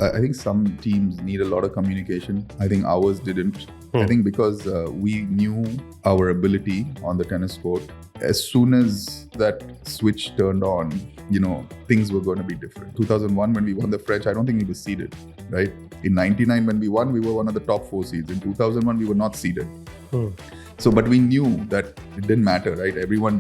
I think some teams need a lot of communication. I think ours didn't. I think because we knew our ability on the tennis court. As soon as that switch turned on, things were going to be different. 2001, when we won the French, I don't think we were seeded, right? In 99, when we won, we were one of the top 4 seeds. In 2001, we were not seeded. So, but we knew that it didn't matter, right?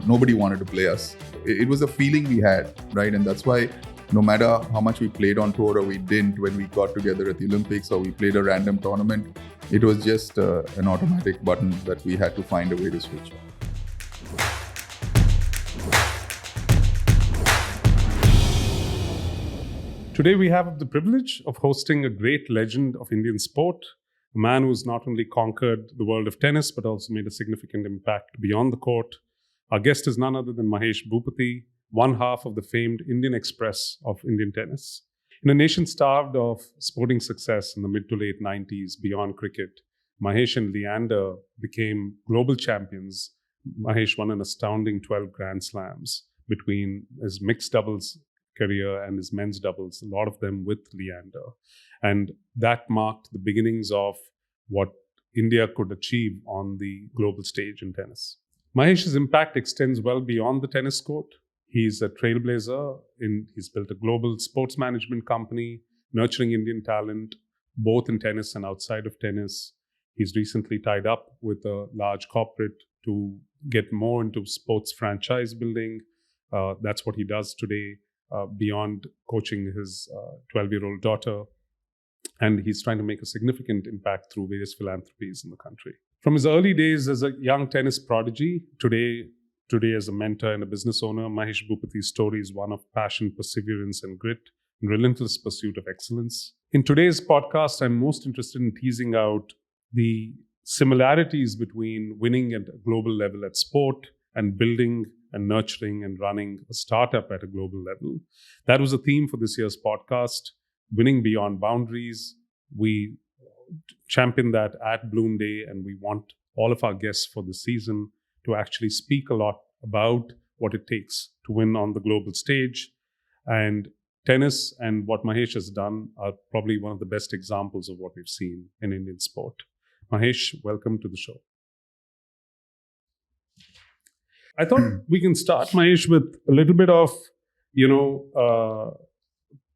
Nobody wanted to play us. It was a feeling we had, right? And that's why no matter how much we played on tour or we didn't, when we got together at the Olympics or we played a random tournament, it was just an automatic button that we had to find a way to switch. Today we have the privilege of hosting a great legend of Indian sport, a man who's not only conquered the world of tennis, but also made a significant impact beyond the court. Our guest is none other than Mahesh Bhupathi, one half of the famed Indian Express of Indian tennis. In a nation starved of sporting success in the mid to late 90s beyond cricket, Mahesh and Leander became global champions. Mahesh won an astounding 12 Grand Slams between his mixed doubles career and his men's doubles, a lot of them with Leander. And that marked the beginnings of what India could achieve on the global stage in tennis. Mahesh's impact extends well beyond the tennis court. He's a trailblazer. He's built a global sports management company, nurturing Indian talent, both in tennis and outside of tennis. He's recently tied up with a large corporate to get more into sports franchise building. That's what he does today, beyond coaching his 12-year-old daughter. And he's trying to make a significant impact through various philanthropies in the country. From his early days as a young tennis prodigy, today as a mentor and a business owner, Mahesh Bhupathi's story is one of passion, perseverance, and grit, and relentless pursuit of excellence. In today's podcast, I'm most interested in teasing out the similarities between winning at a global level at sport and building and nurturing and running a startup at a global level. That was a theme for this year's podcast, Winning Beyond Boundaries. We champion that at Blume Day, and we want all of our guests for this season to actually speak a lot about what it takes to win on the global stage. And tennis and what Mahesh has done are probably one of the best examples of what we've seen in Indian sport. Mahesh, welcome to the show. I thought we can start, Mahesh, with a little bit of,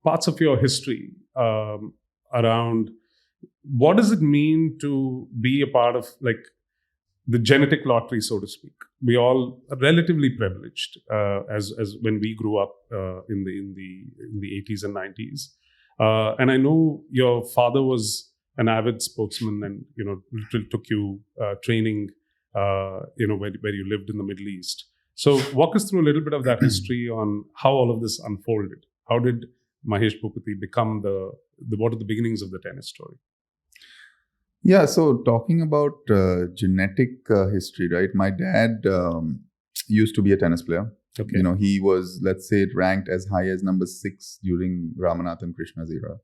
parts of your history around what does it mean to be a part of the genetic lottery, so to speak. We all are relatively privileged as when we grew up in the 80s and 90s. And I know your father was an avid sportsman and literally took you training where you lived in the Middle East. So walk us through a little bit of that history on how all of this unfolded. How did Mahesh Bhupathi become what are the beginnings of the tennis story? Yeah, so talking about genetic history, right? My dad used to be a tennis player. Okay. He was, let's say, ranked as high as number 6 during Ramanathan Krishna's era.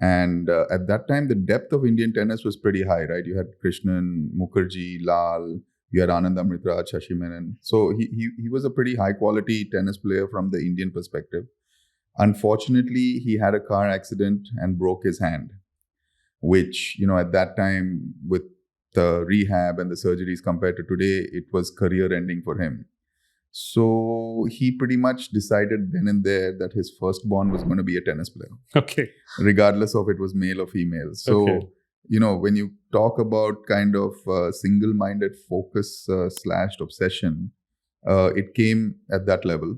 And at that time, the depth of Indian tennis was pretty high, right? You had Krishnan, Mukherjee, Lal, you had Anand Amritraj, Shashi Menon. So he was a pretty high quality tennis player from the Indian perspective. Unfortunately, he had a car accident and broke his hand, which, at that time, with the rehab and the surgeries compared to today, it was career ending for him. So he pretty much decided then and there that his firstborn was going to be a tennis player. Okay. Regardless of it was male or female. So, okay. When you talk about kind of single-minded focus / obsession, it came at that level.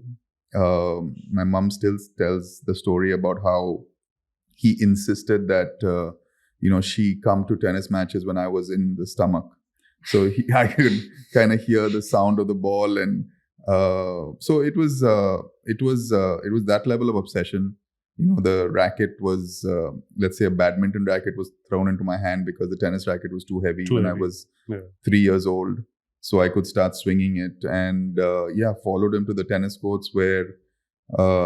My mom still tells the story about how he insisted that, she come to tennis matches when I was in the stomach. So I could kind of hear the sound of the ball. And so it was that level of obsession. The racket was, let's say a badminton racket was thrown into my hand because the tennis racket was too heavy I was 3 years old. So I could start swinging it and followed him to the tennis courts where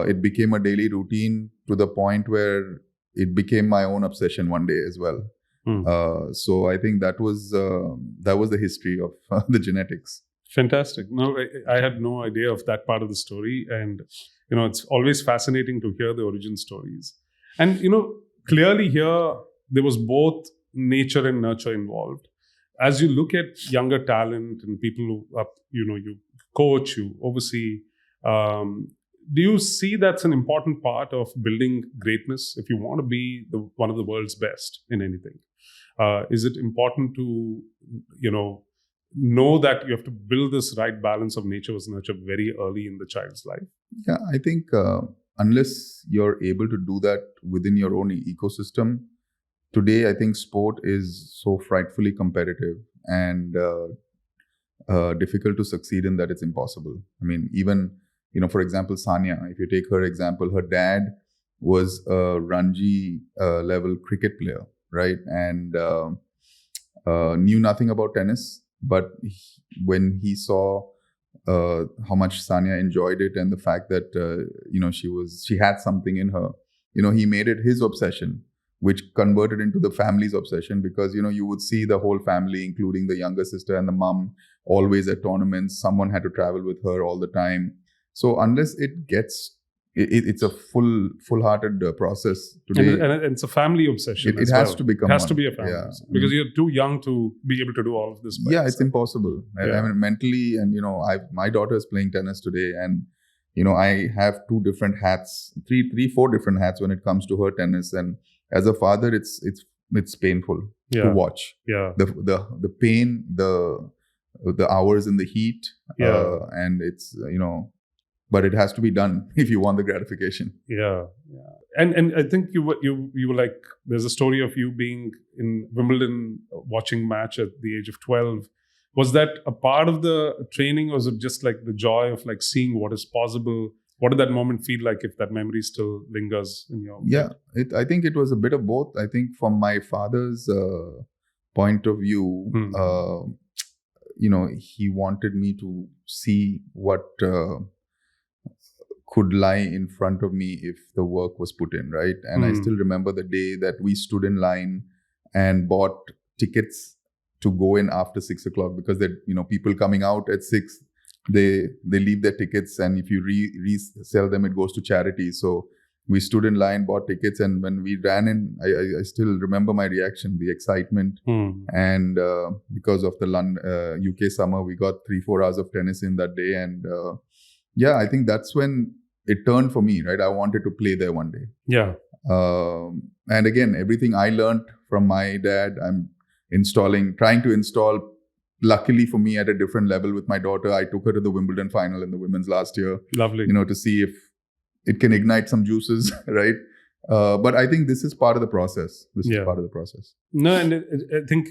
it became a daily routine to the point where it became my own obsession one day as well. So I think that was the history of the genetics. Fantastic. No, I had no idea of that part of the story. And, it's always fascinating to hear the origin stories. And, clearly here there was both nature and nurture involved. As you look at younger talent and people who are, you coach, you oversee, do you see that's an important part of building greatness if you want to be one of the world's best in anything? Is it important to, know that you have to build this right balance of nature versus nurture very early in the child's life? Yeah, I think unless you're able to do that within your own ecosystem, today I think sport is so frightfully competitive and difficult to succeed in that it's impossible. I mean, even, for example, Sania, if you take her example, her dad was a Ranji level cricket player, right? And knew nothing about tennis, but when he saw how much Sania enjoyed it and the fact that she had something in her, he made it his obsession, which converted into the family's obsession, because you would see the whole family, including the younger sister and the mom, always at tournaments. Someone had to travel with her all the time. So unless it gets it's a full-hearted process today. And it's a family obsession. It has to become. It has to be a family obsession, because you're too young to be able to do all of this. Yeah, it's impossible. Yeah. I mean, mentally, and my daughter is playing tennis today, and I have two different hats, four different hats when it comes to her tennis. And as a father, it's painful to watch. Yeah, the pain, the hours in the heat, and it's but it has to be done if you want the gratification. Yeah. And I think you were like, there's a story of you being in Wimbledon watching match at the age of 12. Was that a part of the training, or was it just like the joy of like seeing what is possible? What did that moment feel like, if that memory still lingers in your head? I think it was a bit of both. I think from my father's point of view, he wanted me to see what could lie in front of me if the work was put in, right? And I still remember the day that we stood in line and bought tickets to go in after 6 o'clock, because people coming out at 6, they leave their tickets, and if you resell them, it goes to charity. So we stood in line, bought tickets, and when we ran in, I still remember my reaction, the excitement. And because of the UK summer, we got 3-4 hours of tennis in that day. And I think that's when it turned for me, right? I wanted to play there one day. Yeah. And again, everything I learned from my dad, I'm trying to install, luckily for me, at a different level with my daughter. I took her to the Wimbledon final in the women's last year. Lovely. To see if it can ignite some juices, right? But I think this is part of the process. No, and I think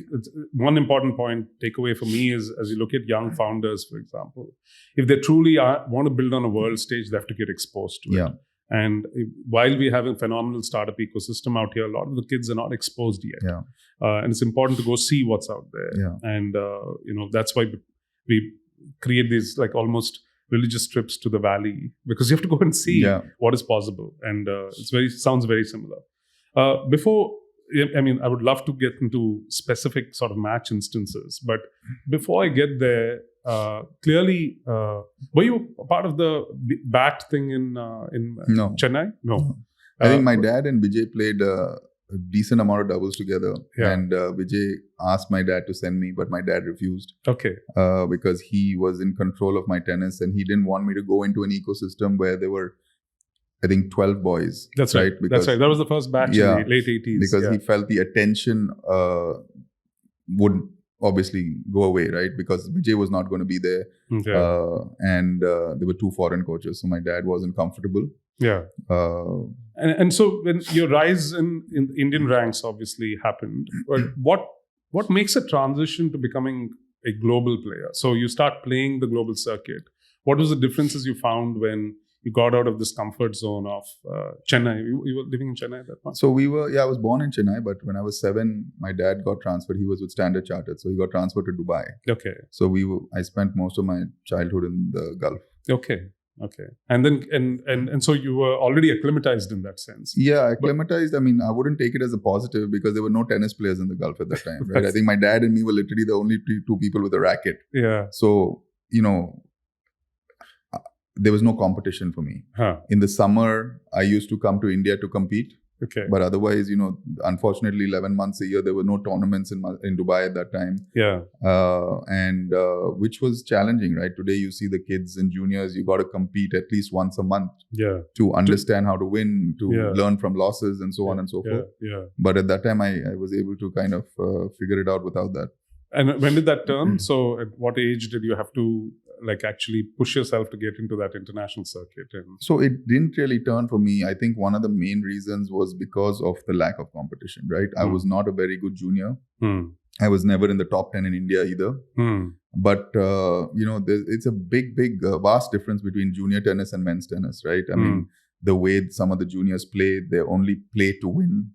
one important point takeaway for me is, as you look at young founders, for example, if they truly want to build on a world stage, they have to get exposed to it. And while we have a phenomenal startup ecosystem out here, a lot of the kids are not exposed yet. And it's important to go see what's out there. And that's why we create these like almost religious trips to the valley, because you have to go and see what is possible. And sounds very similar. I would love to get into specific sort of match instances, but before I get there, clearly, were you part of the bat thing in No. Chennai? No. I think my dad and Vijay played a decent amount of doubles together, and Vijay asked my dad to send me, but my dad refused. Okay. Because he was in control of my tennis, and he didn't want me to go into an ecosystem where there were, I think, 12 boys. That's right. That's right. That was the first batch in the late 80s. Because he felt the attention would obviously go away, right? Because Vijay was not going to be there. Okay. And there were 2 foreign coaches, so my dad wasn't comfortable. Yeah. And so when your rise in Indian ranks obviously happened, but what makes a transition to becoming a global player? So you start playing the global circuit. What was the differences you found when you got out of this comfort zone of Chennai? You were living in Chennai at that point? So I was born in Chennai, but when I was 7, my dad got transferred. He was with Standard Chartered, so he got transferred to Dubai. Okay. So I spent most of my childhood in the Gulf. Okay. And then and so you were already acclimatized in that sense. Yeah, acclimatized. I mean, I wouldn't take it as a positive, because there were no tennis players in the Gulf at that time, right? I think my dad and me were literally the only 2 people with a racket. Yeah. So, there was no competition for me. In the summer, I used to come to India to compete Okay. But otherwise, unfortunately, 11 months a year, there were no tournaments in Dubai at that time. Yeah. And which was challenging, right? Today, you see the kids and juniors, you got to compete at least once a month to understand how to win, to learn from losses and so on and so forth. Yeah. But at that time, I was able to kind of figure it out without that. And when did that turn? So at what age did you have to actually push yourself to get into that international circuit? So it didn't really turn for me. I think one of the main reasons was because of the lack of competition, right? I was not a very good junior. I was never in the top 10 in India either. But, it's a big, vast difference between junior tennis and men's tennis, right? I mean, the way some of the juniors play, they only play to win.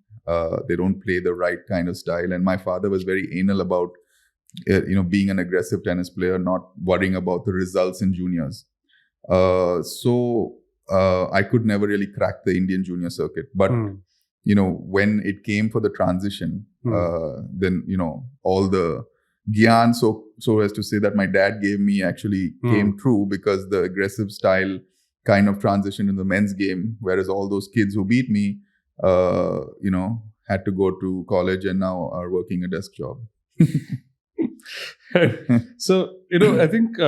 They don't play the right kind of style. And my father was very anal about being an aggressive tennis player, not worrying about the results in juniors. So I could never really crack the Indian junior circuit. But, when it came for the transition, then, all the gyan, so as to say that my dad gave me actually came true, because the aggressive style kind of transition in the men's game, whereas all those kids who beat me, had to go to college and now are working a desk job. So, I think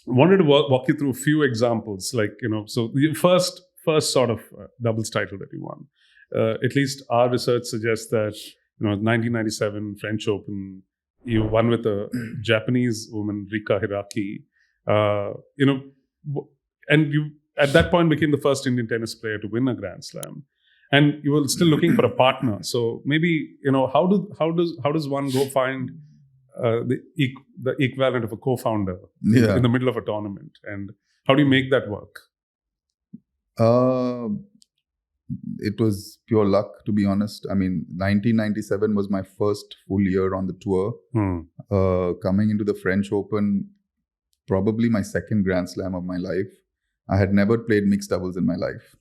wanted to walk you through a few examples, so the first sort of doubles title that you won. At least our research suggests that, 1997 French Open, you won with a Japanese woman, Rika Hiraki. And you at that point became the first Indian tennis player to win a Grand Slam. And you were still looking for a partner. So maybe, how does one go find the equivalent of a co-founder in the middle of a tournament, and how do you make that work? It was pure luck, to be honest. I mean, 1997 was my first full year on the tour. Coming into the French Open, probably my second Grand Slam of my life. I had never played mixed doubles in my life.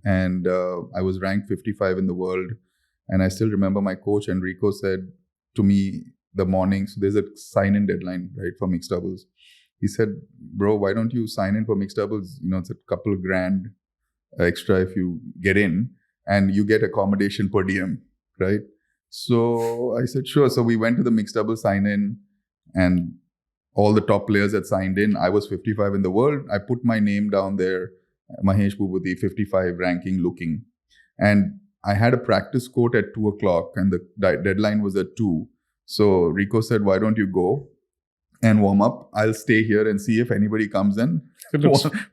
And I was ranked 55 in the world. And I still remember my coach, Enrico, said to me the morning, so there's a sign-in deadline, right, for mixed doubles. He said, bro, why don't you sign in for mixed doubles? It's a couple of grand extra if you get in, and you get accommodation per diem, right? So I said, sure. So we went to the mixed double sign-in, and all the top players had signed in. I was 55 in the world. I put my name down there, Mahesh Bhupathi, 55 ranking looking. And I had a practice court at 2 o'clock and the deadline was at 2. So Rico said, why don't you go and warm up? I'll stay here and see if anybody comes in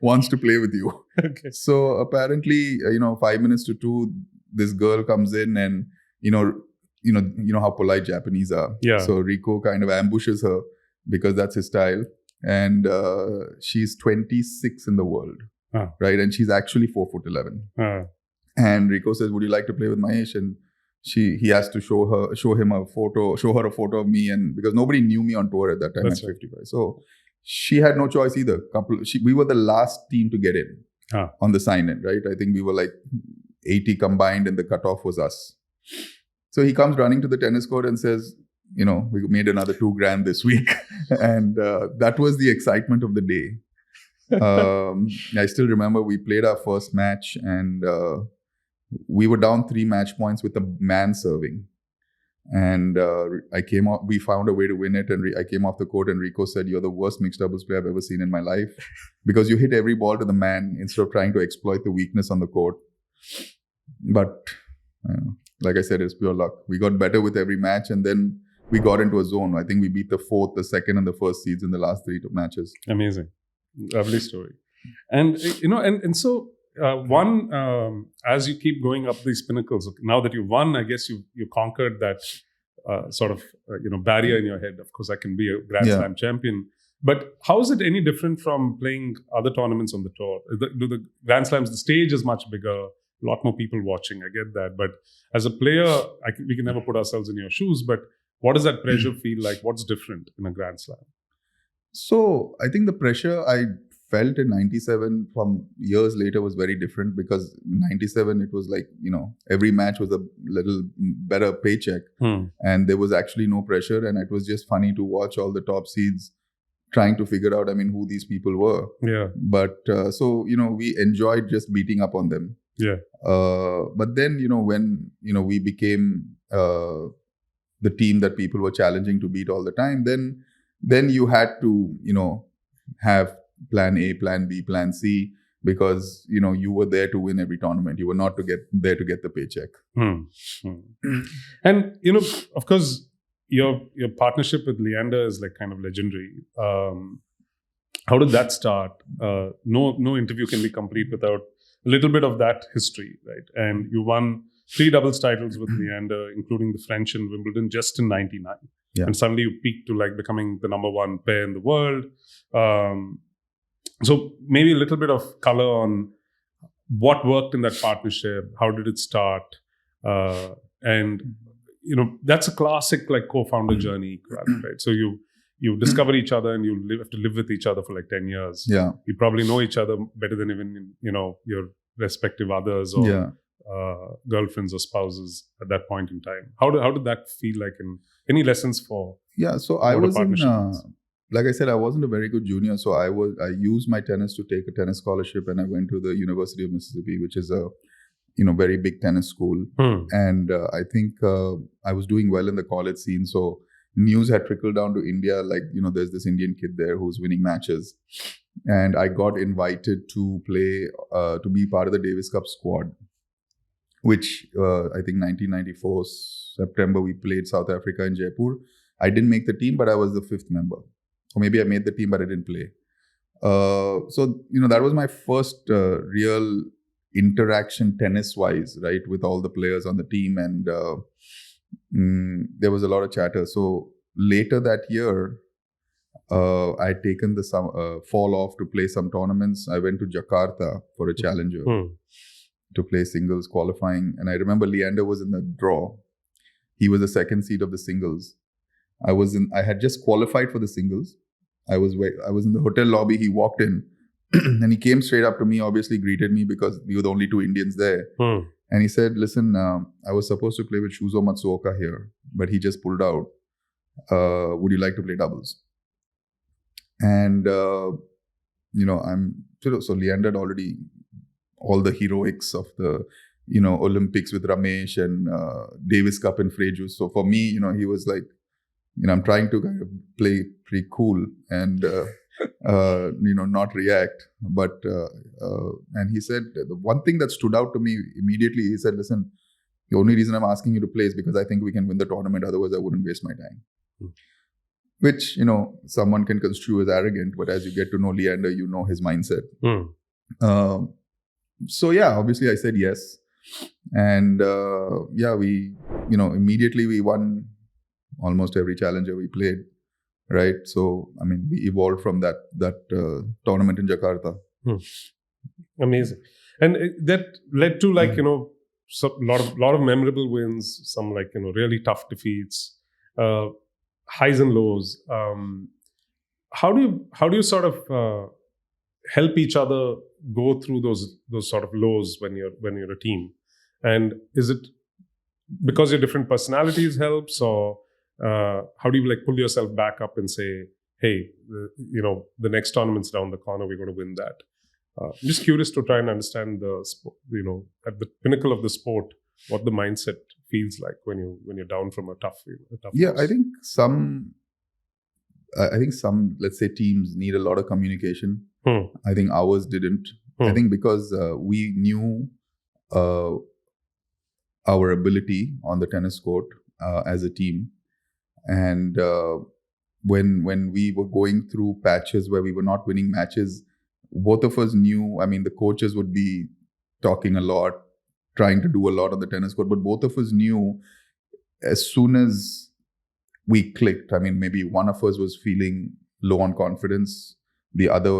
wants to play with you. Okay. So apparently, 5 minutes to 2, this girl comes in and, you know how polite Japanese are. Yeah. So Rico kind of ambushes her because that's his style. And she's 26 in the world, right? And she's actually 4'11". And Rico says, would you like to play with Mahesh? And he has to show her a photo of me, and because nobody knew me on tour at that time. That's at 55. Right. So she had no choice either. We were the last team to get in on the sign-in, right? I think we were like 80 combined and the cutoff was us. So he comes running to the tennis court and says, we made another $2,000 this week. And that was the excitement of the day. I still remember we played our first match and we were down 3 match points with a man serving. And we found a way to win it. And I came off the court and Rico said, you're the worst mixed doubles player I've ever seen in my life because you hit every ball to the man instead of trying to exploit the weakness on the court. But like I said, it's pure luck. We got better with every match and then we got into a zone. I think we beat the 4th, the 2nd and the 1st seeds in the last 3 matches. Amazing. Lovely story. And, so as you keep going up these pinnacles, now that you've won, I guess you conquered that barrier in your head. Of course, I can be a Grand Slam champion. But how is it any different from playing other tournaments on the tour? Do the Grand Slams, the stage is much bigger, a lot more people watching, I get that. But as a player, we can never put ourselves in your shoes. But what does that pressure feel like? What's different in a Grand Slam? So I think the pressure I felt in 97 from years later was very different because in 97 it was like, every match was a little better paycheck and there was actually no pressure and it was just funny to watch all the top seeds trying to figure out, who these people were. Yeah. But we enjoyed just beating up on them. Yeah. But then, when, we became the team that people were challenging to beat all the time, then you had to, have plan A, plan B, plan C, because, you were there to win every tournament. You were not there to get the paycheck. And, of course, your partnership with Leander is like kind of legendary. How did that start? No interview can be complete without a little bit of that history, right? And you won 3 doubles titles with Leander, including the French and Wimbledon, just in '99. Yeah. And suddenly you peaked to like becoming the number 1 pair in the world. So maybe a little bit of color on what worked in that partnership. How did it start? And that's a classic like co-founder journey, right? So you discover each other and you have to live with each other for like 10 years. Yeah. You probably know each other better than even your respective others or girlfriends or spouses at that point in time. How did that feel like? And any lessons for? Yeah. So I was like I said, I wasn't a very good junior. So I used my tennis to take a tennis scholarship, and I went to the University of Mississippi, which is a very big tennis school. And I think I was doing well in the college scene. So news had trickled down to India, like, there's this Indian kid there who's winning matches. And I got invited to play, to be part of the Davis Cup squad, which I think 1994, September, we played South Africa in Jaipur. I didn't make the team, but I was the 5th member. Or maybe I made the team, but I didn't play. So, that was my first real interaction tennis-wise, right, with all the players on the team. And there was a lot of chatter. So later that year, I'd taken the fall off to play some tournaments. I went to Jakarta for a challenger to play singles qualifying. And I remember Leander was in the draw. He was the second seed of the singles. I had just qualified for the singles. I was in the hotel lobby. He walked in and he came straight up to me, obviously greeted me because we were the only 2 Indians there. And he said, listen, I was supposed to play with Shuzo Matsuoka here, but he just pulled out. Would you like to play doubles? And, so Leander had already all the heroics of the, Olympics with Ramesh and Davis Cup and Frejus. So for me, he was like, I'm trying to kind of play pretty cool and, not react. But, and he said, the one thing that stood out to me immediately, he said, listen, the only reason I'm asking you to play is because I think we can win the tournament. Otherwise, I wouldn't waste my time. Which, someone can construe as arrogant, but as you get to know Leander, you know his mindset. So yeah, obviously I said yes. And we, immediately we won almost every challenger we played, right? So, I mean, we evolved from that tournament in Jakarta. Amazing. And that led to like, lot of memorable wins, some like, really tough defeats, highs and lows. How do you sort of help each other go through those sort of lows when you're a team? And is it because your different personalities helps, or how do you like pull yourself back up and say, hey, the next tournament's down the corner, we're going to win that? I'm just curious to try and understand the at the pinnacle of the sport, what the mindset feels like when you're down from a tough yeah loss. I think some let's say teams need a lot of communication. I think ours didn't. I think because we knew our ability on the tennis court as a team, and when we were going through patches where we were not winning matches, both of us knew, I mean, the coaches would be talking a lot, trying to do a lot on the tennis court, but both of us knew as soon as we clicked, I mean, maybe one of us was feeling low on confidence, the other,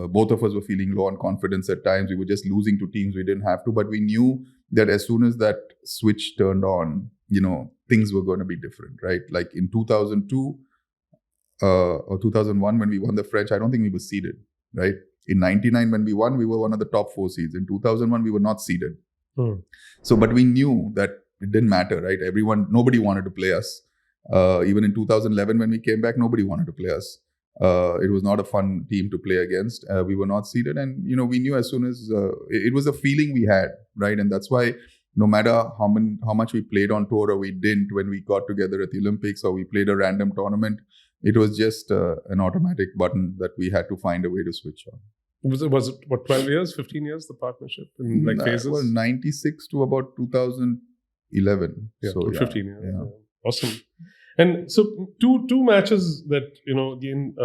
both of us were feeling low on confidence at times. We were just losing to teams we didn't have to, but we knew that as soon as that switch turned on, things were going to be different, right? Like in 2002 or 2001, when we won the French, I don't think we were seeded, right? In 99, when we won, we were one of the top 4 seeds. In 2001, we were not seeded. So, but we knew that it didn't matter, right? Nobody wanted to play us. Even in 2011, when we came back, nobody wanted to play us. It was not a fun team to play against. We were not seeded, and we knew as soon as it was a feeling we had, right? And that's why no matter how much we played on tour or we didn't, when we got together at the Olympics or we played a random tournament, it was just an automatic button that we had to find a way to switch on. Was it what, 12 years, 15 years, the partnership in like phases? Well, 96 to about 2011. Yeah, so 15 years. Yeah. Awesome. And so two matches that, again,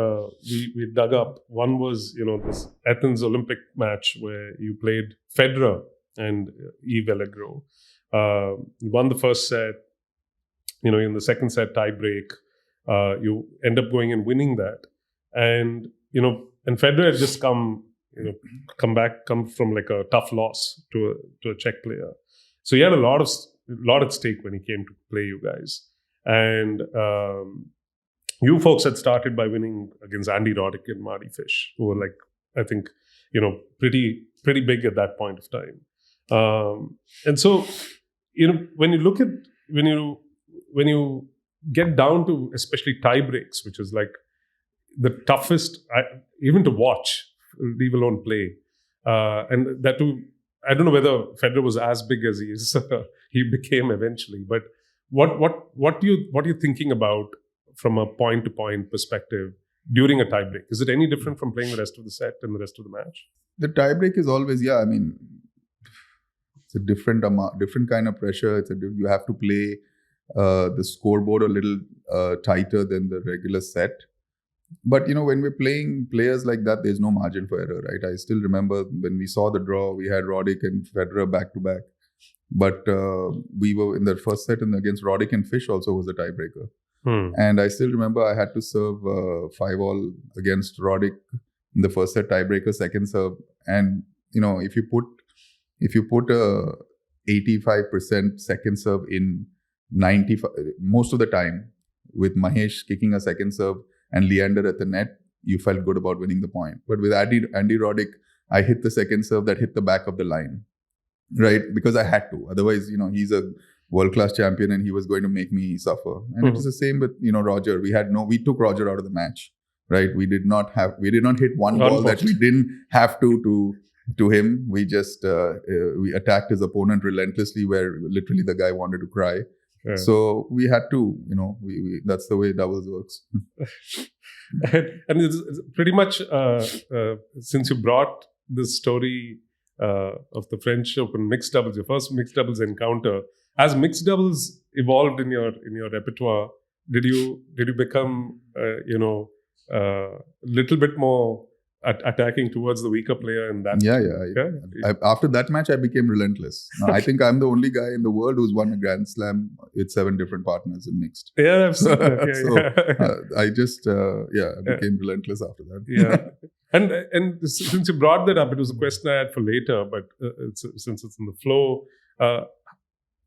we dug up. One was, this Athens Olympic match where you played Federer and Allegro. You won the first set. In the second set tie break, you end up going and winning that. And, and Federer had just come from like a tough loss to a Czech player. So he had a lot at stake when he came to play you guys. And you folks had started by winning against Andy Roddick and Marty Fish, who were like, I think, pretty big at that point of time. And so, when you get down to especially tie breaks, which is like the toughest, even to watch, leave alone play, and that too, I don't know whether Federer was as big as he became eventually, but what are you thinking about from a point-to-point perspective during a tiebreak? Is it any different from playing the rest of the set and the rest of the match? The tiebreak is always, it's a different kind of pressure. You have to play the scoreboard a little tighter than the regular set. But, when we're playing players like that, there's no margin for error, right? I still remember when we saw the draw, we had Roddick and Federer back-to-back. But we were in the first set and against Roddick and Fish also was a tiebreaker. And I still remember I had to serve 5-all against Roddick in the first set tiebreaker, second serve. And, if you put a 85% second serve in 95, most of the time, with Mahesh kicking a second serve and Leander at the net, you felt good about winning the point. But with Andy Roddick, I hit the second serve that hit the back of the line, right? Because I had to. Otherwise, he's a world-class champion and he was going to make me suffer. And it was the same with, Roger. We took Roger out of the match, right? We did not hit one ball that we didn't have to him. We just, we attacked his opponent relentlessly where literally the guy wanted to cry. Yeah. So we had to, that's the way doubles works. And it's pretty much, since you brought this story of the French Open mixed doubles, your first mixed doubles encounter, as mixed doubles evolved in your repertoire, did you become, little bit more attacking towards the weaker player in that? After that match, I became relentless. Now, I think I'm the only guy in the world who's won a Grand Slam with 7 different partners in mixed. Yeah, I've seen that. I just, I became relentless after that. Yeah. And since you brought that up, it was a question I had for later, but since it's in the flow,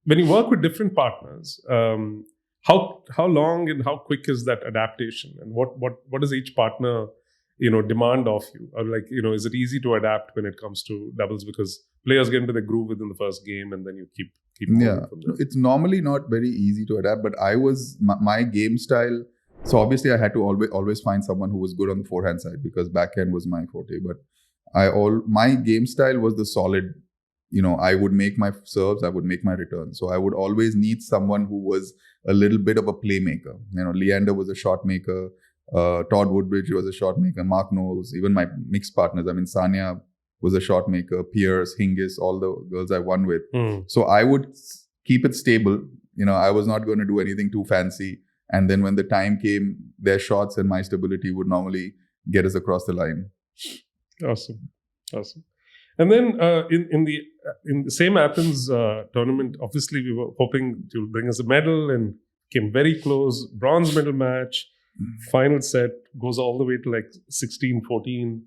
when you work with different partners, how long and how quick is that adaptation? And what does each partner demand of you? Or like, is it easy to adapt when it comes to doubles because players get into the groove within the first game and then you keep moving from there? It's normally not very easy to adapt, but my game style, so obviously I had to always find someone who was good on the forehand side because backhand was my forte, but my game style was the solid, I would make my serves, I would make my returns. So I would always need someone who was a little bit of a playmaker. Leander was a shot maker. Todd Woodbridge was a shot maker, Mark Knowles, even my mixed partners. Sanya was a shot maker, Pierce, Hingis, all the girls I won with. So I would keep it stable. I was not going to do anything too fancy. And then when the time came, their shots and my stability would normally get us across the line. Awesome. And then in the same Athens tournament, obviously we were hoping to bring us a medal and came very close. Bronze medal match. Final set goes all the way to like 16-14.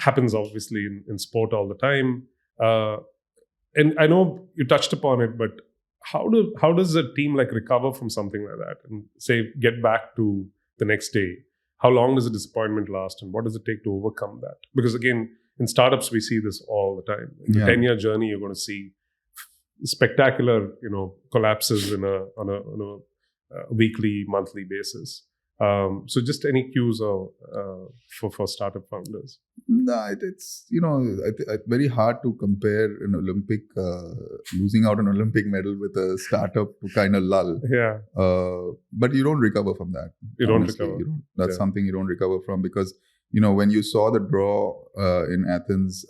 Happens obviously in sport all the time. And I know you touched upon it, but how does a team like recover from something like that and say get back to the next day? How long does a disappointment last, and what does it take to overcome that? Because again, in startups we see this all the time. In the 10-year journey, you're going to see spectacular, collapses on a weekly, monthly basis. So just any cues for startup founders? No, it's very hard to compare an Olympic losing out an Olympic medal with a startup to kind of lull. Yeah, but you don't recover from that. you don't Honestly. recover. That's something you don't recover from, because when you saw the draw in Athens,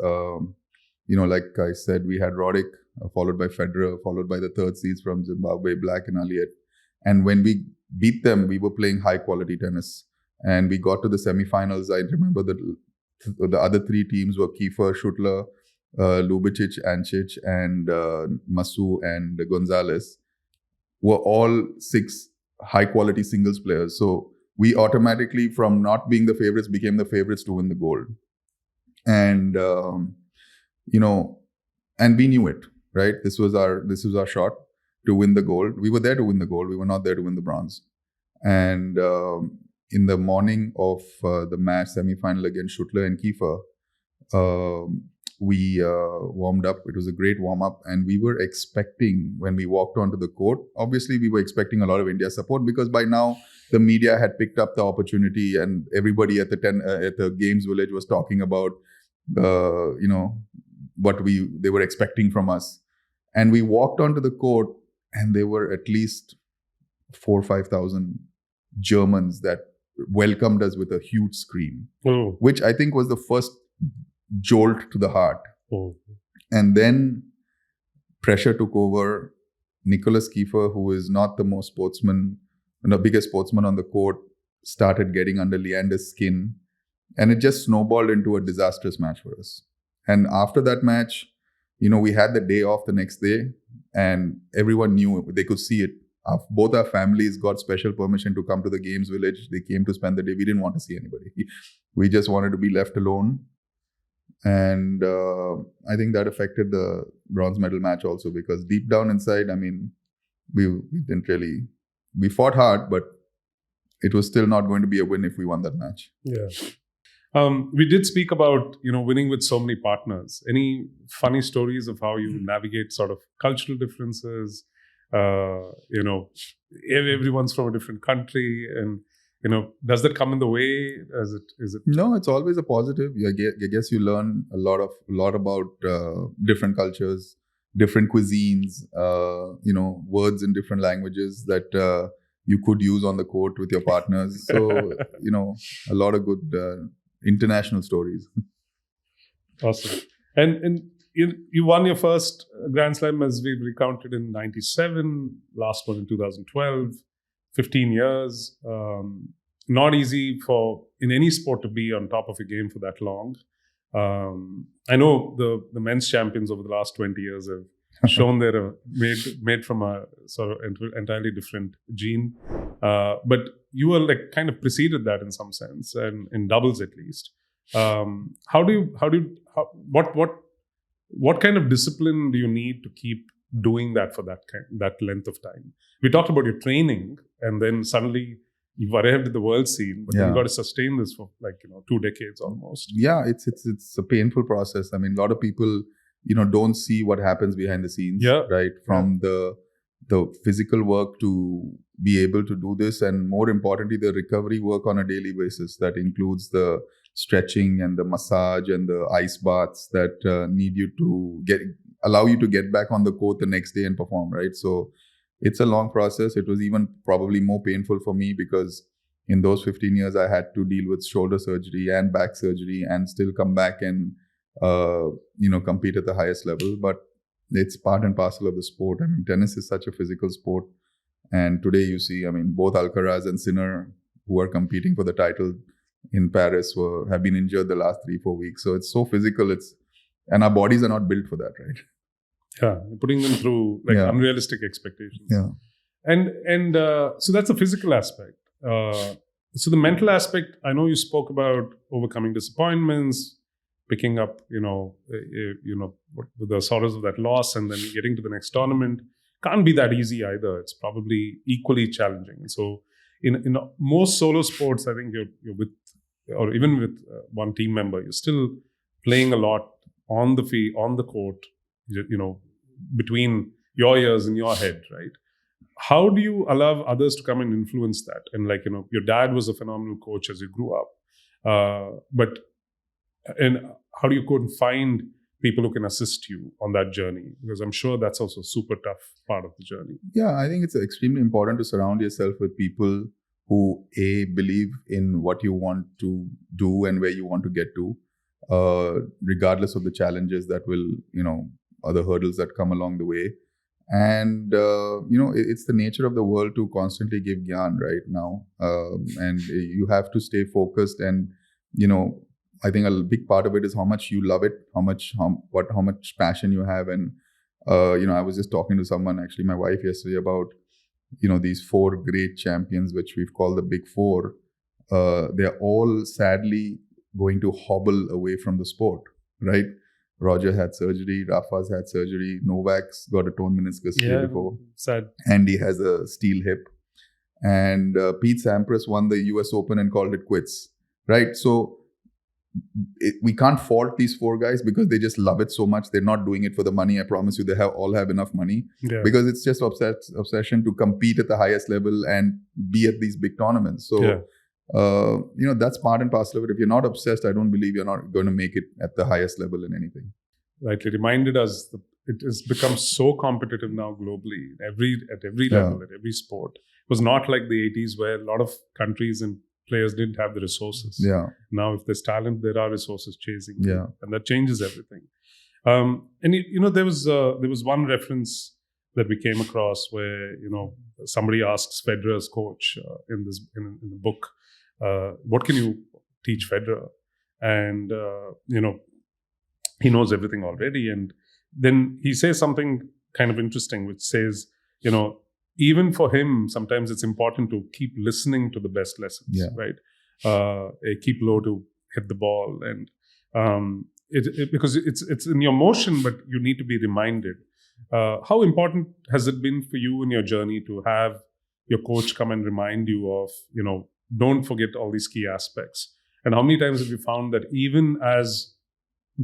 like I said, we had Roddick followed by Federer, followed by the third seeds from Zimbabwe, Black and Aliet. And when we beat them, we were playing high quality tennis. And we got to the semifinals. I remember that the other three teams were Kiefer, Schüttler, Lubicic, Ancic, and Masu and Gonzalez were all 6 high quality singles players. So we automatically, from not being the favorites, became the favorites to win the gold. And and we knew it, right? This was our shot to win the gold. We were there to win the gold. We were not there to win the bronze. And in the morning of the match, semi-final against Schüttler and Kiefer, we warmed up. It was a great warm-up. And we were expecting, when we walked onto the court, obviously we were expecting a lot of India support, because by now the media had picked up the opportunity and everybody at the Games Village was talking about, what they were expecting from us. And we walked onto the court and there were at least 4,000 or 5,000 Germans that welcomed us with a huge scream, which I think was the first jolt to the heart. And then pressure took over. Nicholas Kiefer, who is not the biggest sportsman on the court, started getting under Leander's skin. And it just snowballed into a disastrous match for us. And after that match, we had the day off the next day, and everyone knew, they could see it. Both our families got special permission to come to the Games Village. They came to spend the day. We didn't want to see anybody. We just wanted to be left alone. And I think that affected the bronze medal match also, because deep down inside, we didn't really... We fought hard, but it was still not going to be a win if we won that match. Yeah. We did speak about, winning with so many partners. Any funny stories of how you navigate sort of cultural differences? Everyone's from a different country, and does that come in the way? Is it? No, it's always a positive. I guess you learn a lot about different cultures, different cuisines, words in different languages that you could use on the court with your partners. So a lot of good international stories. Awesome. And you won your first Grand Slam, as we've recounted, in 97, last one in 2012, 15 years. Not easy in any sport to be on top of your game for that long. I know the men's champions over the last 20 years have shown they're made from a sort of entirely different gene. But you were kind of preceded that in some sense, and in doubles at least. What kind of discipline do you need to keep doing that for that length of time? We talked about your training, and then suddenly you've arrived at the world scene, but you've got to sustain this for 2 decades almost. Yeah, it's a painful process. A lot of people don't see what happens behind the scenes, right? From the physical work to be able to do this, and more importantly, the recovery work on a daily basis. That includes the stretching and the massage and the ice baths that need you to allow you to get back on the court the next day and perform, right? So it's a long process. It was even probably more painful for me, because in those 15 years, I had to deal with shoulder surgery and back surgery and still come back and compete at the highest level. But it's part and parcel of the sport. Tennis is such a physical sport. And today you see, both Alcaraz and Sinner, who are competing for the title in Paris, have been injured the last 3-4 weeks. So it's so physical. And our bodies are not built for that, right? Yeah, putting them through unrealistic expectations. Yeah. And so that's the physical aspect. So the mental aspect, I know you spoke about overcoming disappointments, picking up, the sorrows of that loss, and then getting to the next tournament. Can't be that easy either. It's probably equally challenging. So in most solo sports, I think you're with, or even with one team member, you're still playing a lot on the court, between your ears and your head, right? How do you allow others to come and influence that? And like, your dad was a phenomenal coach as you grew up, but and how do you go and find people who can assist you on that journey? Because I'm sure that's also a super tough part of the journey. Yeah, I think it's extremely important to surround yourself with people who believe in what you want to do and where you want to get to, regardless of the challenges that will, other hurdles that come along the way. And it's the nature of the world to constantly give gyan right now, and you have to stay focused. And I think a big part of it is how much you love it, how much passion you have. And I was just talking to someone, actually my wife, yesterday, about these 4 great champions, which we've called the big 4. They're all sadly going to hobble away from the sport, right? Roger had surgery, Rafa's had surgery, Novak's got a torn meniscus year before. Sad. Andy has a steel hip. And Pete Sampras won the US Open and called it quits, right? So we can't fault these 4 guys because they just love it so much. They're not doing it for the money. I promise you, they all have enough money, because it's just obsession to compete at the highest level and be at these big tournaments. So, that's part and parcel of it. If you're not obsessed, I don't believe you're not going to make it at the highest level in anything. Right. It reminded us it has become so competitive now globally, at every level, at every sport. It was not like the 80s where a lot of countries and players didn't have the resources. Yeah. Now, if there's talent, there are resources chasing. Yeah. And that changes everything. And there was one reference that we came across where somebody asks Federer's coach in the book, what can you teach Federer? And he knows everything already. And then he says something kind of interesting, which says, even for him, sometimes it's important to keep listening to the best lessons, right? Keep low to hit the ball, and because it's in your motion, but you need to be reminded. How important has it been for you in your journey to have your coach come and remind you of, don't forget all these key aspects? And how many times have you found that even as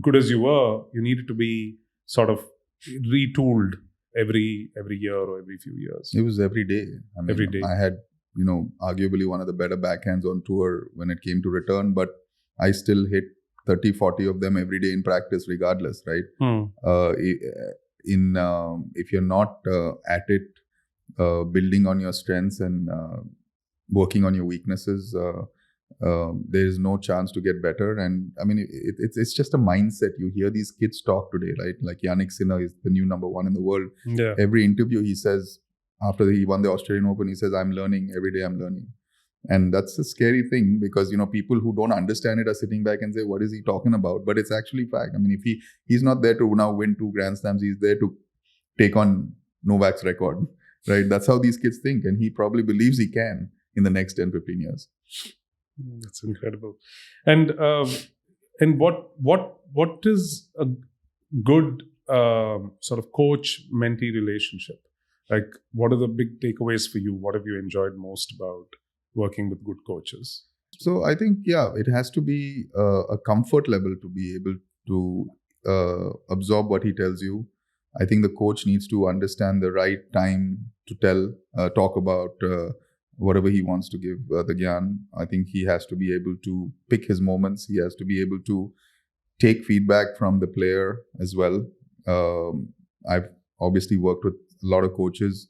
good as you were, you needed to be sort of retooled every year or every few years? It was every day. Every day. I had, arguably one of the better backhands on tour when it came to return, but I still hit 30, 40 of them every day in practice regardless, right? If you're not at it, building on your strengths and working on your weaknesses, there is no chance to get better. And it's just a mindset. You hear these kids talk today, right? Like Yannick Sinner is the new number 1 in the world. Yeah. Every interview he says, after he won the Australian Open, he says, I'm learning, every day I'm learning. And that's a scary thing, because people who don't understand it are sitting back and say, what is he talking about? But it's actually fact. If he's not there to now win 2 Grand Slams, he's there to take on Novak's record, right? That's how these kids think, and he probably believes he can in the next 10-15 years. That's incredible. And what is a good sort of coach-mentee relationship? Like, what are the big takeaways for you? What have you enjoyed most about working with good coaches? So I think, it has to be a comfort level to be able to absorb what he tells you. I think the coach needs to understand the right time to talk about whatever he wants to give the gyan. I think he has to be able to pick his moments. He has to be able to take feedback from the player as well. I've obviously worked with a lot of coaches.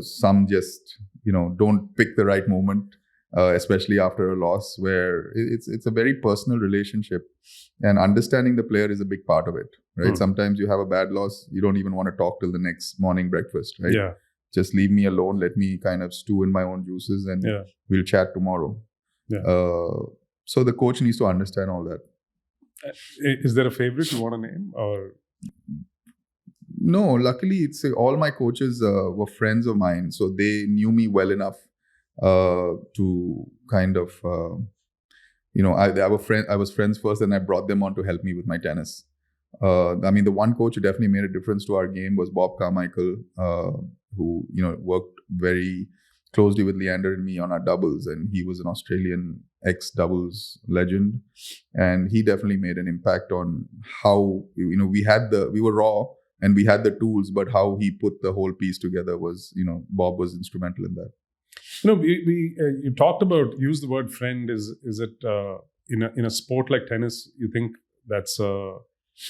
Some just, don't pick the right moment, especially after a loss, where it's a very personal relationship, and understanding the player is a big part of it, right? Sometimes you have a bad loss, you don't even want to talk till the next morning breakfast, right? Yeah. Just leave me alone. Let me kind of stew in my own juices, and we'll chat tomorrow. Yeah. So the coach needs to understand all that. Is there a favorite you want to name, or? No, luckily all my coaches were friends of mine, so they knew me well enough to kind of, I was friends first, and I brought them on to help me with my tennis. The one coach who definitely made a difference to our game was Bob Carmichael, who worked very closely with Leander and me on our doubles, and he was an Australian ex-doubles legend, and he definitely made an impact on how we were raw, and we had the tools, but how he put the whole piece together was, Bob was instrumental in that. You talked about, use the word friend. Is it in a sport like tennis? You think that's a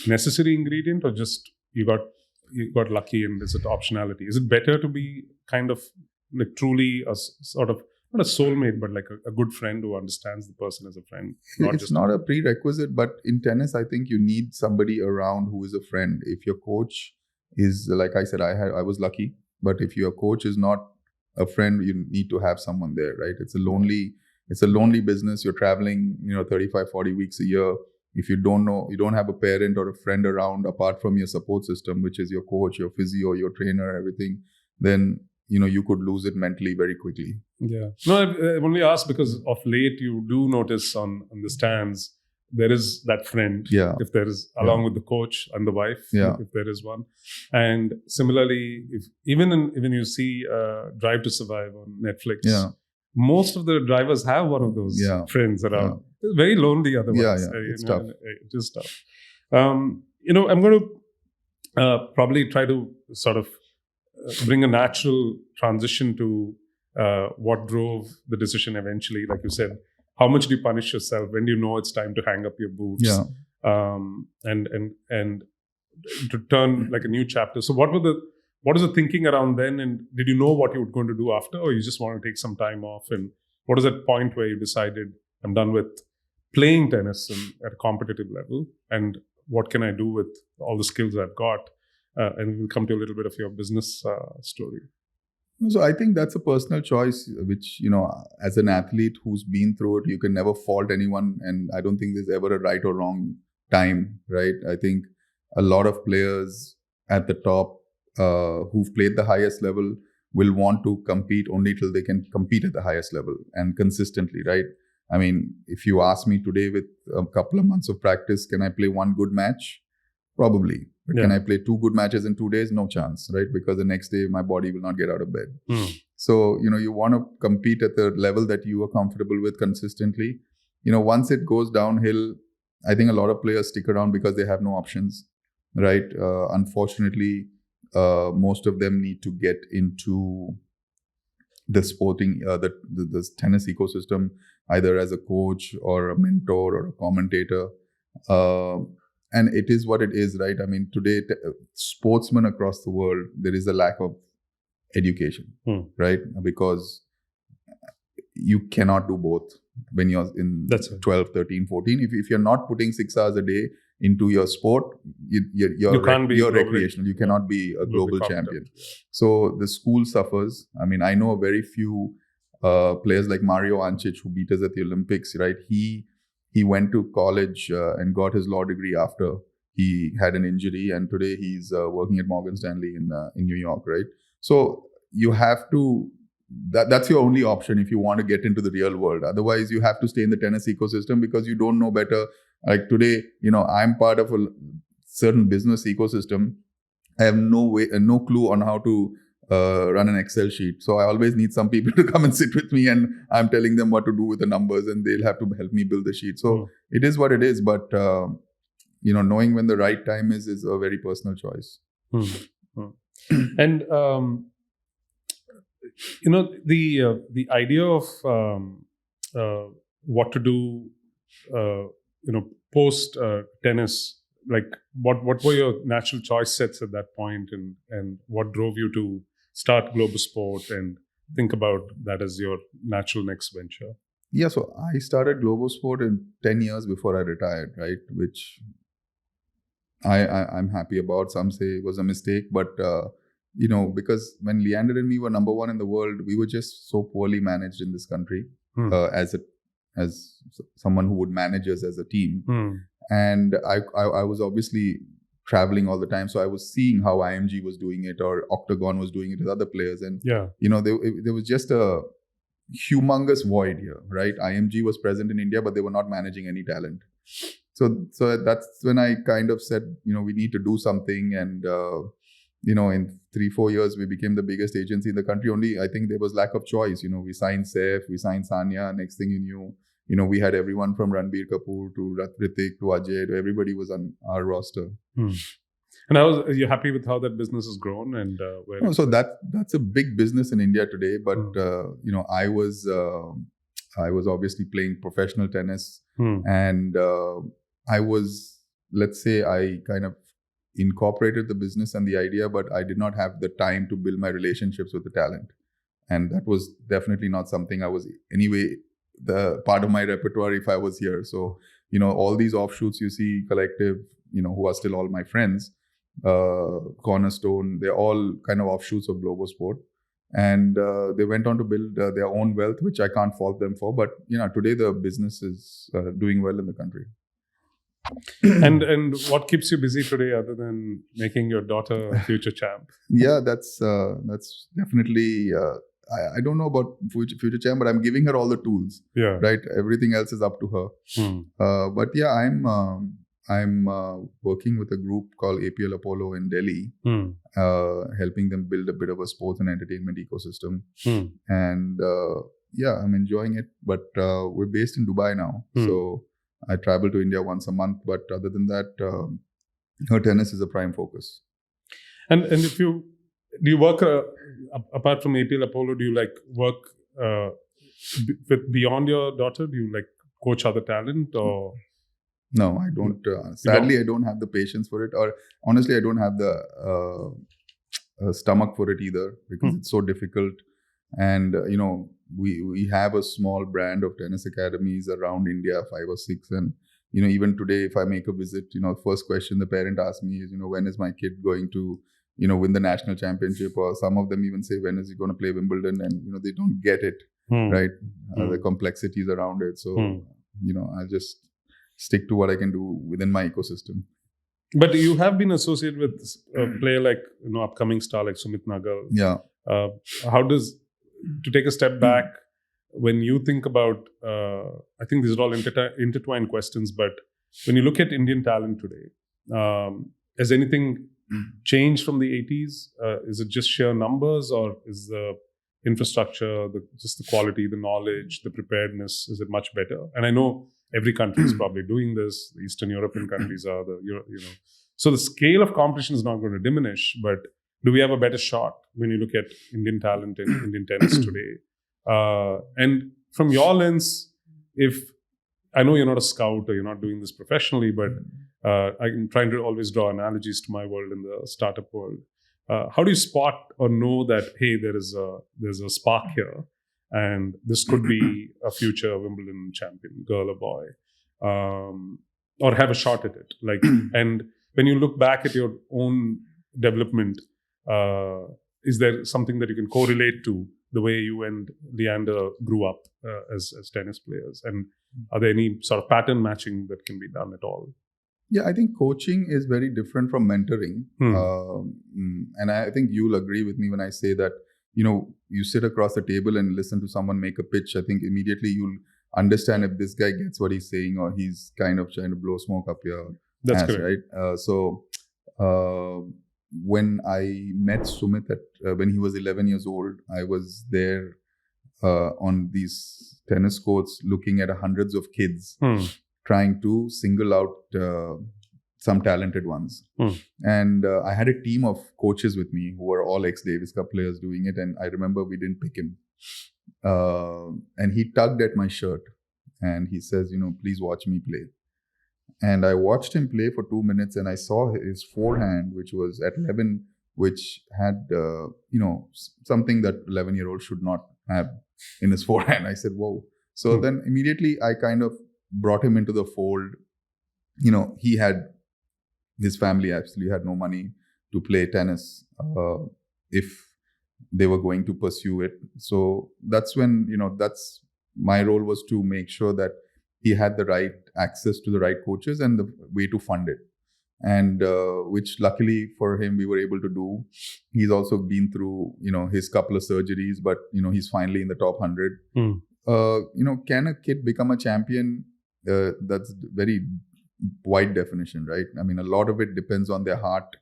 necessary ingredient, or just you got lucky and is it optionality? Is it better to be kind of like truly a sort of, not a soulmate, but like a good friend who understands the person as a friend? It's not a prerequisite, but in tennis, I think you need somebody around who is a friend. If your coach is, like I said, I was lucky, but if your coach is not a friend, you need to have someone there, right? It's a lonely business. You're traveling, 35, 40 weeks a year. If you don't have a parent or a friend around apart from your support system, which is your coach, your physio, your trainer, everything, then you could lose it mentally very quickly. Yeah. No, I've only asked because of late you do notice on the stands there is that friend. Yeah. If there is, along with the coach and the wife, if there is one. And similarly, even you see Drive to Survive on Netflix, most of the drivers have one of those friends around. Yeah. Very lonely otherwise. Yeah. It's tough. It is tough. I'm going to probably try to sort of bring a natural transition to what drove the decision eventually. Like you said, how much do you punish yourself? When do you know it's time to hang up your boots? Yeah. And to turn like a new chapter. So what is the thinking around then? And did you know what you were going to do after, or you just want to take some time off? And what is that point where you decided, I'm done with playing tennis at a competitive level, and what can I do with all the skills I've got? And we'll come to a little bit of your business story. So I think that's a personal choice, which, as an athlete who's been through it, you can never fault anyone. And I don't think there's ever a right or wrong time, right? I think a lot of players at the top who've played the highest level will want to compete only till they can compete at the highest level and consistently, right? I mean, if you ask me today with a couple of months of practice, can I play one good match? Probably. But can I play 2 good matches in 2 days? No chance, right? Because the next day my body will not get out of bed. So, you want to compete at the level that you are comfortable with consistently. Once it goes downhill, I think a lot of players stick around because they have no options, right? Unfortunately, most of them need to get into the sporting, the tennis ecosystem, either as a coach or a mentor or a commentator. And it is what it is, right? I mean, today, sportsmen across the world, there is a lack of education, right? Because you cannot do both when you're in 12, 13, 14. If you're not putting 6 hours a day into your sport, you're recreational. You cannot be a global champion. So the school suffers. I mean, I know very few players like Mario Ancic, who beat us at the Olympics, right? He went to college and got his law degree after he had an injury, and today he's working at Morgan Stanley in New York, right? So you have to, that's your only option if you want to get into the real world. Otherwise, you have to stay in the tennis ecosystem because you don't know better. Like today, I'm part of a certain business ecosystem. I have no clue on how to run an Excel sheet. So I always need some people to come and sit with me, and I'm telling them what to do with the numbers, and they'll have to help me build the sheet. So it is what it is. But, knowing when the right time is a very personal choice. And, the idea of what to do, post tennis, like what were your natural choice sets at that point, and what drove you to start Globosport and think about that as your natural next venture? Yeah, so I started Globosport in 10 years before I retired, right? Which I'm happy about. Some say it was a mistake, but because when Leander and me were number 1 in the world, we were just so poorly managed in this country as someone who would manage us as a team. And I was obviously traveling all the time, so I was seeing how IMG was doing it or Octagon was doing it with other players, and there was just a humongous void here, right? IMG was present in India, but they were not managing any talent. So that's when I kind of said, we need to do something, and in 3-4 years we became the biggest agency in the country. Only I think there was lack of choice. We signed Saif, we signed Sanya. Next thing you knew, we had everyone from Ranbir Kapoor to Hrithik to Ajay, to everybody was on our roster. And are you happy with how that business has grown and where? No, so that's a big business in India today. But I was obviously playing professional tennis, and I was, let's say, I kind of incorporated the business and the idea, but I did not have the time to build my relationships with the talent, and that was definitely not something I was anyway the part of my repertoire if I was here. So all these offshoots you see, Collective, who are still all my friends, Cornerstone, they're all kind of offshoots of Globosport, and they went on to build their own wealth, which I can't fault them for. But today the business is doing well in the country. And what keeps you busy today other than making your daughter a future champ? Yeah, that's definitely. I don't know about future champ, but I'm giving her all the tools. Yeah. Right. Everything else is up to her. But yeah, I'm working with a group called APL Apollo in Delhi, helping them build a bit of a sports and entertainment ecosystem. And yeah, I'm enjoying it. But we're based in Dubai now, so I travel to India once a month. But other than that, her tennis is a prime focus. And if you do you work apart from APL Apollo? Do you work with beyond your daughter? Do you coach other talent or? No, I don't. Sadly, I don't have the patience for it, or honestly, I don't have the stomach for it either, because it's so difficult. And we have a small brand of tennis academies around India, 5 or 6, and even today, if I make a visit, first question the parent asks me is, when is my kid going to win the national championship? Or some of them even say, when is he going to play Wimbledon? And they don't get it, right? The complexities around it. So I'll just stick to what I can do within my ecosystem. But you have been associated with a player like upcoming star like Sumit Nagal. Yeah. How does, to take a step back, when you think about, I think these are all intertwined questions, but when you look at Indian talent today, has anything changed from the 80s? Is it just sheer numbers, or is the infrastructure, just the quality, the knowledge, the preparedness, is it much better? And I know every country is probably doing this. The Eastern European countries are so the scale of competition is not going to diminish, but do we have a better shot when you look at Indian talent in Indian tennis today? And from your lens, if I know you're not a scout or you're not doing this professionally, but I'm trying to always draw analogies to my world in the startup world. How do you spot or know that, hey, there's a spark here, and this could be a future Wimbledon champion, girl or boy, or have a shot at it? And when you look back at your own development, is there something that you can correlate to the way you and Leander grew up as tennis players? And are there any sort of pattern matching that can be done at all? Yeah, I think coaching is very different from mentoring. And I think you'll agree with me when I say that, you sit across the table and listen to someone make a pitch. I think immediately you'll understand if this guy gets what he's saying or he's kind of trying to blow smoke up your That's ass, correct. Right? When I met Sumit when he was 11 years old, I was there on these tennis courts looking at hundreds of kids trying to single out some talented ones. And I had a team of coaches with me who were all ex-Davis Cup players doing it. And I remember we didn't pick him. And he tugged at my shirt and he says, please watch me play. And I watched him play for 2 minutes and I saw his forehand, which was at 11, which had, something that 11-year-old should not have in his forehand. I said, whoa. So then immediately I kind of brought him into the fold. His family actually had no money to play tennis if they were going to pursue it. So that's when, that's my role was to make sure that he had the right access to the right coaches and the way to fund it. And which luckily for him, we were able to do. He's also been through, his couple of surgeries, but, he's finally in the top 100. Can a kid become a champion? That's very wide definition, right? I mean, a lot of it depends on their heart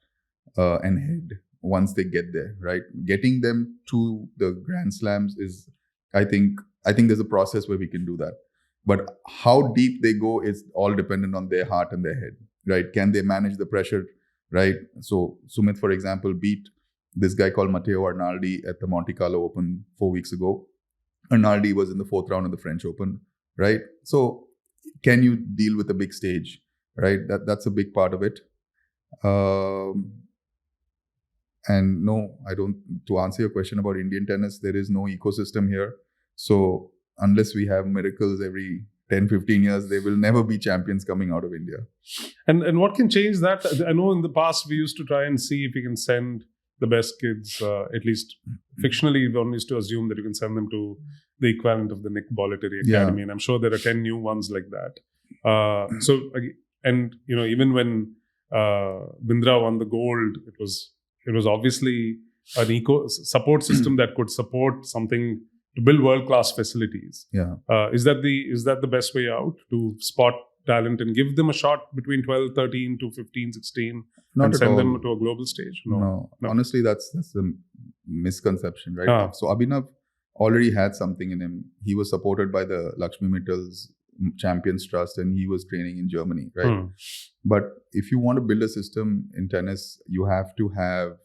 and head once they get there, right? Getting them to the Grand Slams is, I think there's a process where we can do that. But how deep they go is all dependent on their heart and their head, right? Can they manage the pressure, right? So Sumit, for example, beat this guy called Matteo Arnaldi at the Monte Carlo Open 4 weeks ago. Arnaldi was in the 4th round of the French Open, right? So can you deal with a big stage, right? That's a big part of it. And no, I don't. To answer your question about Indian tennis, there is no ecosystem here. So unless we have miracles every 10, 15 years, there will never be champions coming out of India. And what can change that? I know in the past we used to try and see if we can send the best kids, at least fictionally, one used to assume that you can send them to the equivalent of the Nick Bollettieri Academy. And I'm sure there are 10 new ones like that. Even when Bindra won the gold, it was obviously an support system that could support something to build world-class facilities. Yeah. Is that the best way out, to spot talent and give them a shot between 12, 13 to 15, 16 and send them to a global stage? No. Honestly, that's a misconception, right? So Abhinav already had something in him. He was supported by the Lakshmi Mittal's Champions Trust, and he was training in Germany, right? But if you want to build a system in tennis, you have to have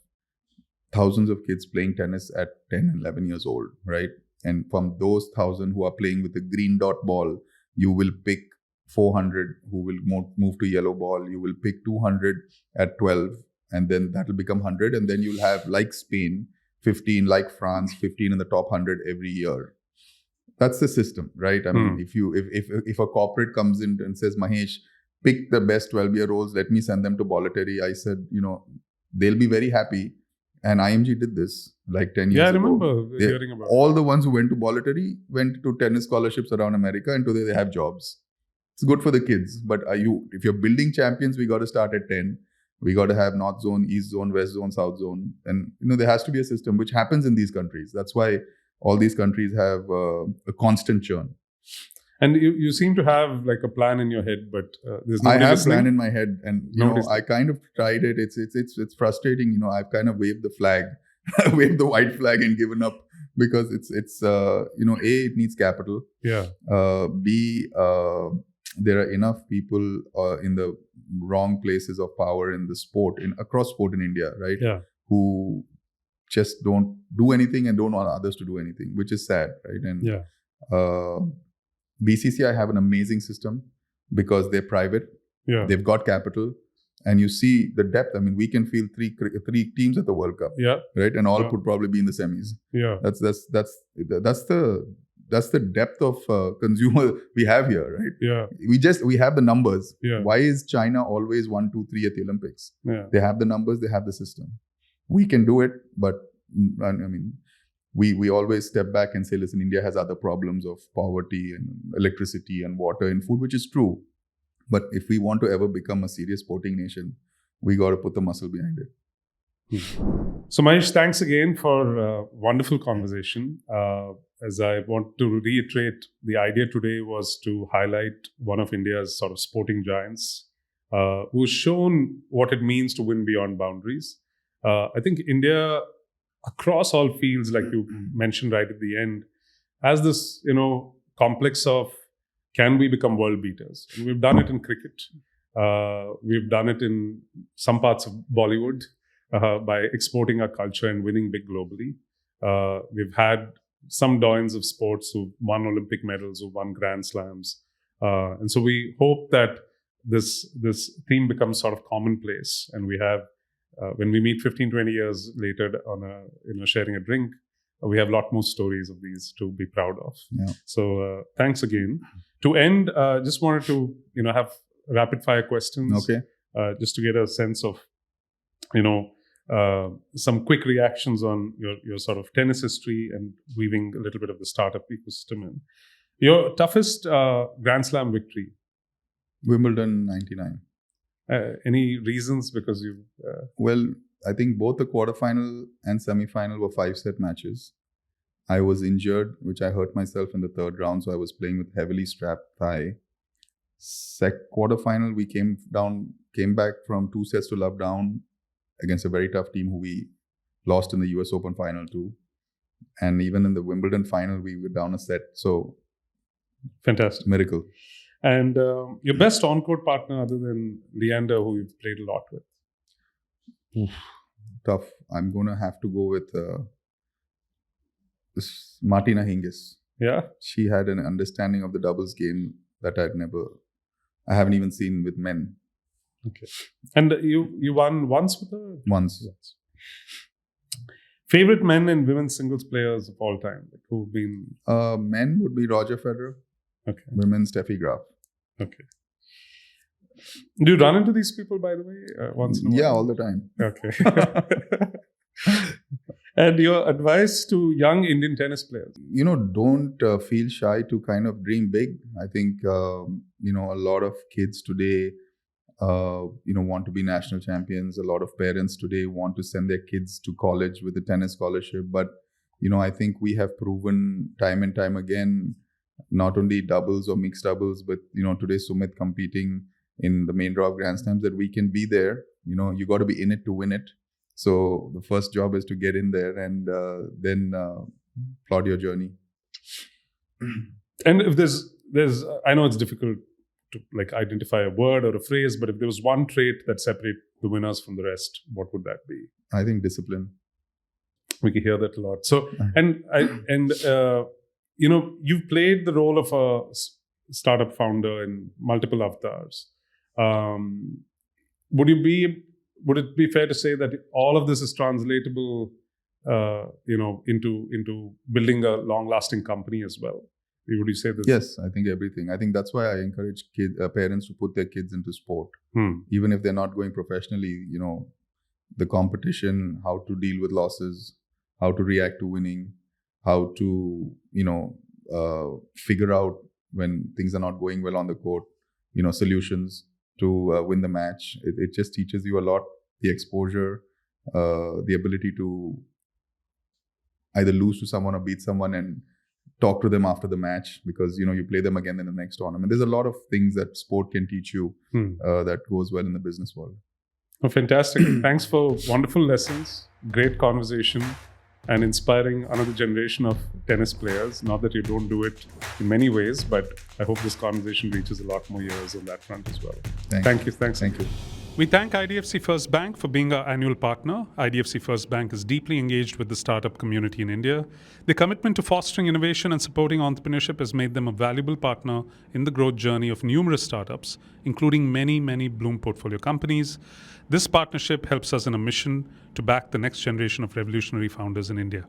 thousands of kids playing tennis at 10 and 11 years old, right? And from those 1,000 who are playing with a green dot ball, you will pick 400 who will move to yellow ball. You will pick 200 at 12, and then that will become 100. And then you'll have, like Spain, 15, like France, 15 in the top 100 every year. That's the system, right? I mean, if a corporate comes in and says, Mahesh, pick the best 12-year-olds, let me send them to Bollettieri, I said, they'll be very happy. And IMG did this like 10 years ago. Yeah, I remember hearing about it. All the ones who went to Bollettieri went to tennis scholarships around America, and today they have jobs. It's good for the kids. But if you're building champions, we got to start at 10. We got to have North Zone, East Zone, West Zone, South Zone. And, there has to be a system, which happens in these countries. That's why all these countries have a constant churn. And you seem to have like a plan in your head, but there's no. I have a plan in my head, and I kind of tried it. It's frustrating. I've kind of waved the flag, waved the white flag, and given up because it's A, it needs capital. Yeah. B, there are enough people in the wrong places of power in the sport, across sport in India, right? Yeah. Who just don't do anything and don't want others to do anything, which is sad, right? And BCCI have an amazing system because they're private. Yeah. They've got capital, and you see the depth. I mean, we can field three teams at the World Cup. Yeah. Right, and all could probably be in the semis. Yeah. That's the depth of consumer we have here, right? Yeah. We have the numbers. Yeah. Why is China always 1, 2, 3 at the Olympics? Yeah. They have the numbers. They have the system. We can do it, but I mean, we always step back and say, listen, India has other problems of poverty and electricity and water and food, which is true. But if we want to ever become a serious sporting nation, we got to put the muscle behind it. So Mahesh, thanks again for a wonderful conversation. As I want to reiterate, the idea today was to highlight one of India's sort of sporting giants who's shown what it means to win beyond boundaries. I think India, across all fields, like you mentioned right at the end, has this, complex of, can we become world beaters? And we've done it in cricket. We've done it in some parts of Bollywood by exporting our culture and winning big globally. We've had some doyens of sports who've won Olympic medals, who've won Grand Slams. And so we hope that this theme becomes sort of commonplace, and we have, when we meet 15, 20 years later on sharing a drink, we have a lot more stories of these to be proud of. Yeah. So thanks again. To end, just wanted to have rapid fire questions. Okay. Just to get a sense of some quick reactions on your sort of tennis history and weaving a little bit of the startup ecosystem in. Your toughest Grand Slam victory? Wimbledon 99. Any reasons? Because you... Well, I think both the quarterfinal and semi-final were 5-set matches. I was injured, which I hurt myself in the third round, so I was playing with heavily strapped thigh. Quarterfinal, we came back from 2 sets to love down against a very tough team who we lost in the US Open final too. And even in the Wimbledon final, we were down a set. So, fantastic. Miracle. And your best on-court partner other than Leander, who you've played a lot with? Oof, tough. I'm going to have to go with this Martina Hingis. Yeah. She had an understanding of the doubles game that I haven't even seen with men. Okay. And you won once with her? Once. Favorite men and women's singles players of all time, like who've been? Men would be Roger Federer. Okay. Women, Steffi Graf. Okay. Do you run into these people, by the way, once in a while? Yeah, all the time. Okay. And your advice to young Indian tennis players? Don't feel shy to kind of dream big. I think, a lot of kids today, want to be national champions. A lot of parents today want to send their kids to college with a tennis scholarship. But, I think we have proven time and time again, not only doubles or mixed doubles, but, today Sumit competing in the main draw of Grand Slams, that we can be there. You got to be in it to win it. So the first job is to get in there and then plot your journey. And if there's, I know it's difficult to like identify a word or a phrase, but if there was one trait that separates the winners from the rest, what would that be? I think discipline. We can hear that a lot. So, you've played the role of a startup founder in multiple avatars. Would it be fair to say that all of this is translatable, into building a long-lasting company as well? Would you say this? Yes, I think everything. I think that's why I encourage parents to put their kids into sport, even if they're not going professionally. The competition, how to deal with losses, how to react to winning, how to figure out when things are not going well on the court. Solutions to win the match. It just teaches you a lot. The exposure, the ability to either lose to someone or beat someone and talk to them after the match, because you play them again in the next tournament. There's a lot of things that sport can teach you that goes well in the business world. Oh, fantastic. Thanks for wonderful lessons, great conversation, and inspiring another generation of tennis players. Not that you don't do it in many ways, but I hope this conversation reaches a lot more ears on that front as well. Thank you. Thanks. Thank you. We thank IDFC First Bank for being our annual partner. IDFC First Bank is deeply engaged with the startup community in India. Their commitment to fostering innovation and supporting entrepreneurship has made them a valuable partner in the growth journey of numerous startups, including many, many Blume portfolio companies. This partnership helps us in a mission to back the next generation of revolutionary founders in India.